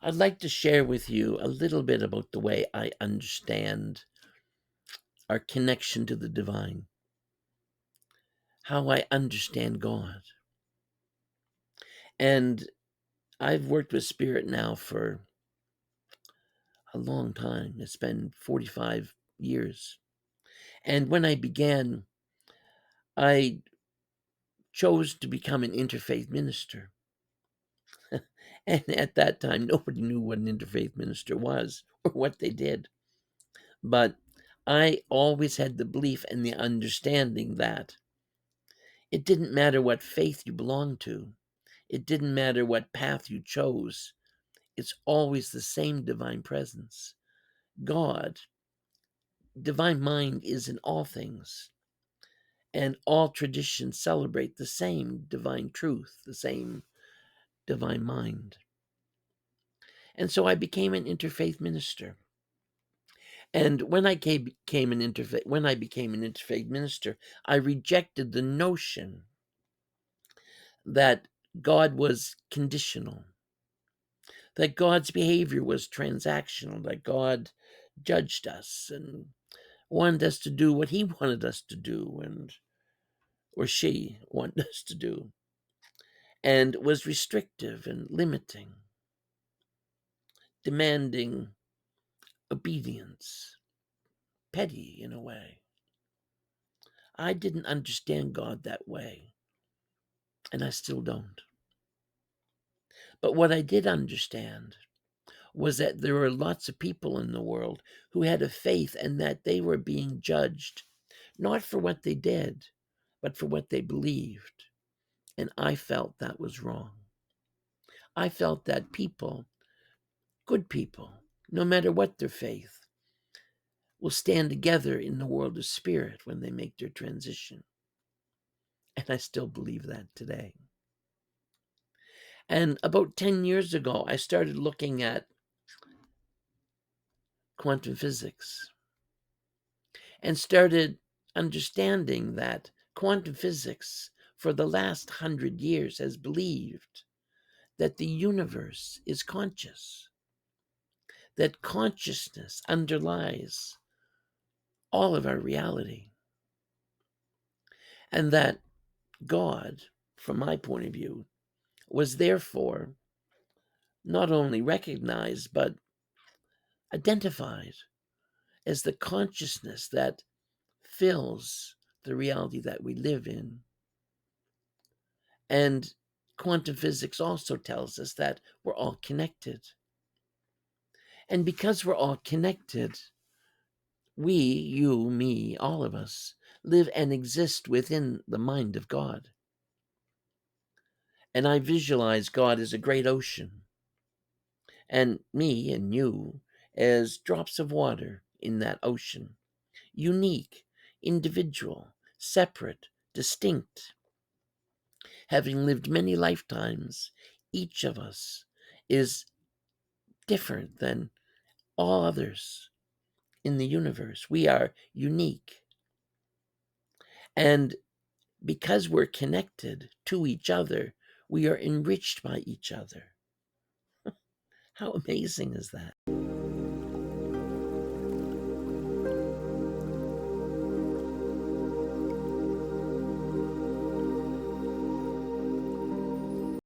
I'd like to share with you a little bit about the way I understand our connection to the divine, how I understand God. And I've worked with Spirit now for a long time. It's been 45 years. And when I began, I chose to become an interfaith minister. And at that time, nobody knew what an interfaith minister was or what they did. But I always had the belief and the understanding that it didn't matter what faith you belonged to. It didn't matter what path you chose. It's always the same divine presence. God, divine mind, is in all things. And all traditions celebrate the same divine truth, the same divine mind. And so I became an interfaith minister. And when I became an interfaith minister, I rejected the notion that God was conditional, that God's behavior was transactional, that God judged us and wanted us to do what he wanted us to do, and or she wanted us to do, and was restrictive and limiting, demanding obedience, petty in a way. I didn't understand God that way, and I still don't. But what I did understand was that there were lots of people in the world who had a faith and that they were being judged, not for what they did, but for what they believed. And I felt that was wrong. I felt that people, good people, no matter what their faith, will stand together in the world of spirit when they make their transition. And I still believe that today. And about 10 years ago, I started looking at quantum physics and started understanding that quantum physics for the last 100 years has believed that the universe is conscious, that consciousness underlies all of our reality, and that God, from my point of view, was therefore not only recognized but identified as the consciousness that fills the reality that we live in. And quantum physics also tells us that we're all connected. And because we're all connected, we, you, me, all of us, live and exist within the mind of God. And I visualize God as a great ocean, and me and you as drops of water in that ocean, unique, individual, separate, distinct. Having lived many lifetimes, each of us is different than all others in the universe. We are unique. And because we're connected to each other, we are enriched by each other. How amazing is that?